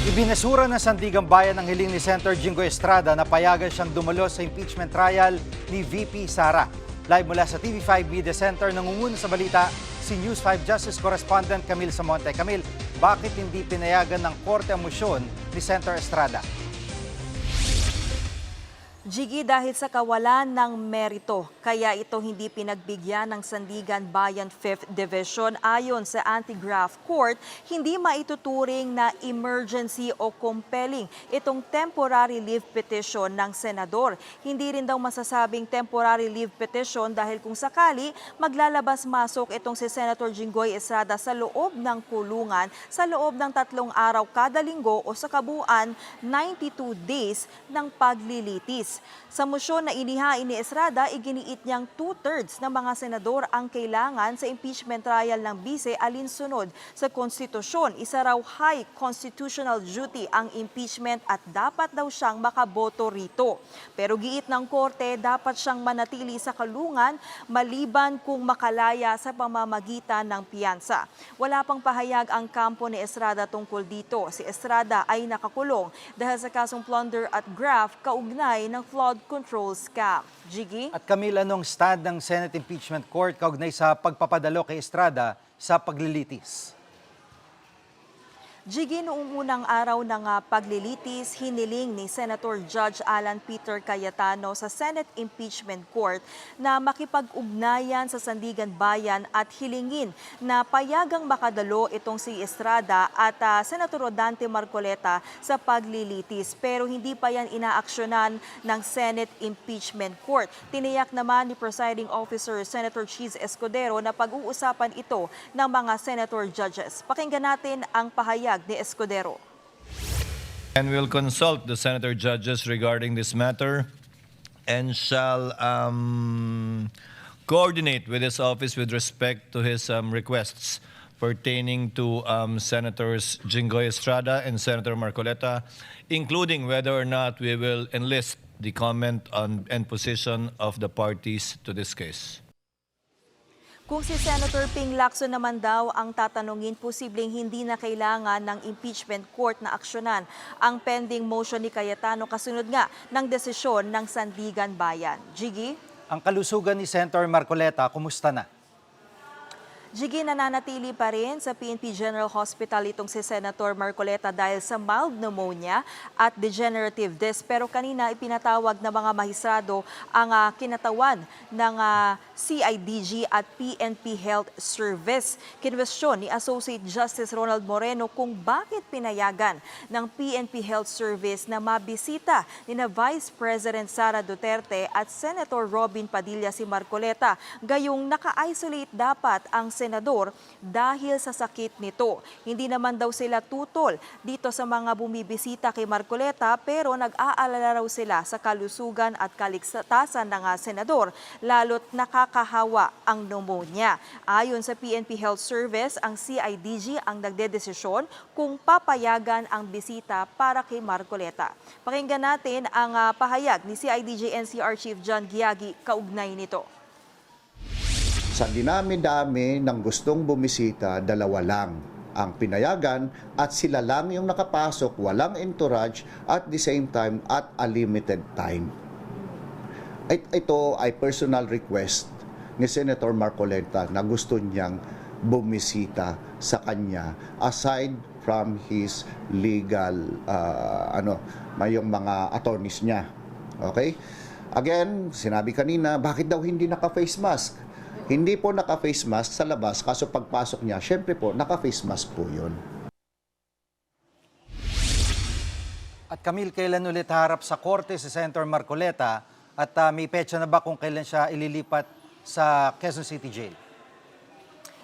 Ibinasura ng Sandigang Bayan ang hiling ni Senator Jingo Estrada na payagan siyang dumalo sa impeachment trial ni VP Sara. Live mula sa TV5 Media Center, nangunguna sa balita si News 5 Justice Correspondent Camille Samonte. Camille, bakit hindi pinayagan ng korte ang motion ni Senator Estrada? Jiggy, dahil sa kawalan ng merito, kaya ito hindi pinagbigyan ng Sandigan Bayan 5th Division. Ayon sa Anti-Graft Court, hindi maituturing na emergency o compelling itong temporary leave petition ng senador. Hindi rin daw masasabing temporary leave petition dahil kung sakali maglalabas-masok itong si Senator Jinggoy Estrada sa loob ng kulungan sa loob ng 3 araw kada linggo o sa kabuuan 92 days ng paglilitis. Sa motion na inihain ni Estrada, iginiit niyang 2/3 ng mga senador ang kailangan sa impeachment trial ng bise alinsunod sa konstitusyon. Isa raw high constitutional duty ang impeachment at dapat daw siyang makaboto rito. Pero giit ng korte, dapat siyang manatili sa kulungan maliban kung makalaya sa pamamagitan ng piyansa. Wala pang pahayag ang kampo ni Estrada tungkol dito. Si Estrada ay nakakulong dahil sa kasong plunder at graft kaugnay ng flood control scam. Jiggy? At Camille, anong stand ng Senate Impeachment Court kaugnay sa pagpapadalo kay Estrada sa paglilitis? Jiggy, noong unang araw ng paglilitis, hiniling ni Senator Judge Alan Peter Cayetano sa Senate Impeachment Court na makipag-ugnayan sa Sandigan Bayan at hilingin na payagang makadalo itong si Estrada at Senator Rodante Marcoleta sa paglilitis. Pero hindi pa yan inaaksyonan ng Senate Impeachment Court. Tiniyak naman ni Presiding Officer Senator Cheese Escudero na pag-uusapan ito ng mga senator judges. Pakinggan natin ang pahayag ni Escudero. And we'll consult the senator judges regarding this matter and shall coordinate with his office with respect to his requests pertaining to Senators Jinggoy Estrada and Senator Marcoleta, including whether or not we will enlist the comment on and position of the parties to this case. Kung si Senator Ping Lacson naman daw ang tatanungin, posibleng hindi na kailangan ng impeachment court na aksyonan ang pending motion ni Cayetano kasunod nga ng desisyon ng Sandigan Bayan. Jiggy? Ang kalusugan ni Senator Marcoleta, kumusta na? Jiggy, nananatili pa rin sa PNP General Hospital itong si Senator Marcoleta dahil sa mild pneumonia at degenerative disc. Pero kanina ipinatawag na mga mahisrado ang kinatawan ng CIDG at PNP Health Service. Kinwestiyon ni Associate Justice Ronald Moreno kung bakit pinayagan ng PNP Health Service na mabisita ni na Vice President Sara Duterte at Senator Robin Padilla si Marcoleta. Gayong naka-isolate dapat ang senador dahil sa sakit nito. Hindi naman daw sila tutol dito sa mga bumibisita kay Marcoleta pero nag-aalala raw sila sa kalusugan at kaligtasan ng senador lalo't nakakahawa ang pneumonia. Ayon sa PNP Health Service, ang CIDG ang nagdedesisyon kung papayagan ang bisita para kay Marcoleta. Pakinggan natin ang pahayag ni CIDG NCR Chief John Giagi kaugnay nito. Sa dinami-dami ng gustong bumisita, 2 lang ang pinayagan at sila lang yung nakapasok, walang entourage at the same time at a limited time. Ito ay personal request ni Senator Marcoleta na gusto niyang bumisita sa kanya aside from his legal, yung mga attorneys niya. Okay? Again, sinabi kanina, bakit daw hindi naka-face mask? Hindi po naka-face mask sa labas, kaso pagpasok niya, syempre po, naka-face mask po yun. At Camille, kailan ulit harap sa korte si Senator Marcoleta at may petsa na ba kung kailan siya ililipat sa Quezon City Jail?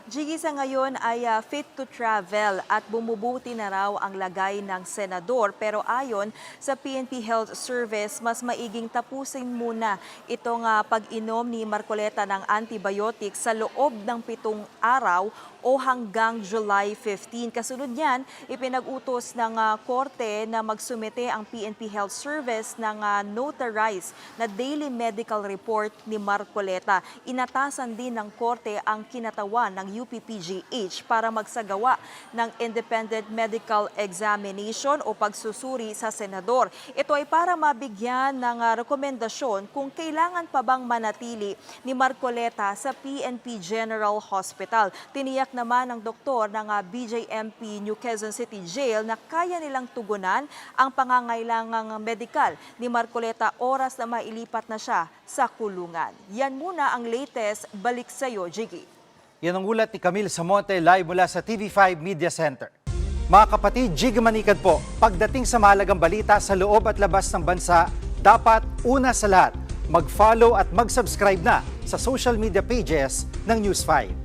Jiggy, sa ngayon ay fit to travel at bumubuti na raw ang lagay ng senador. Pero ayon sa PNP Health Service, mas maiging tapusin muna itong pag-inom ni Marcoleta ng antibiotics sa loob ng 7 araw o hanggang July 15. Kasunod niyan, ipinag-utos ng korte na magsumite ang PNP Health Service ng notarized na daily medical report ni Marcoleta. Inatasan din ng korte ang kinatawan ng UPPGH para magsagawa ng independent medical examination o pagsusuri sa senador. Ito ay para mabigyan ng rekomendasyon kung kailangan pa bang manatili ni Marcoleta sa PNP General Hospital. Tiniyak naman ng doktor ng BJMP New Quezon City Jail na kaya nilang tugunan ang pangangailangang medikal ni Marcoleta oras na mailipat na siya sa kulungan. Yan muna ang latest. Balik sa iyo, Jiggy. Yan ang ulat ni Camille Samonte live mula sa TV5 Media Center. Mga kapatid, Jiggy Manikad po, pagdating sa mahalagang balita sa loob at labas ng bansa, dapat una sa lahat, mag-follow at mag-subscribe na sa social media pages ng News 5.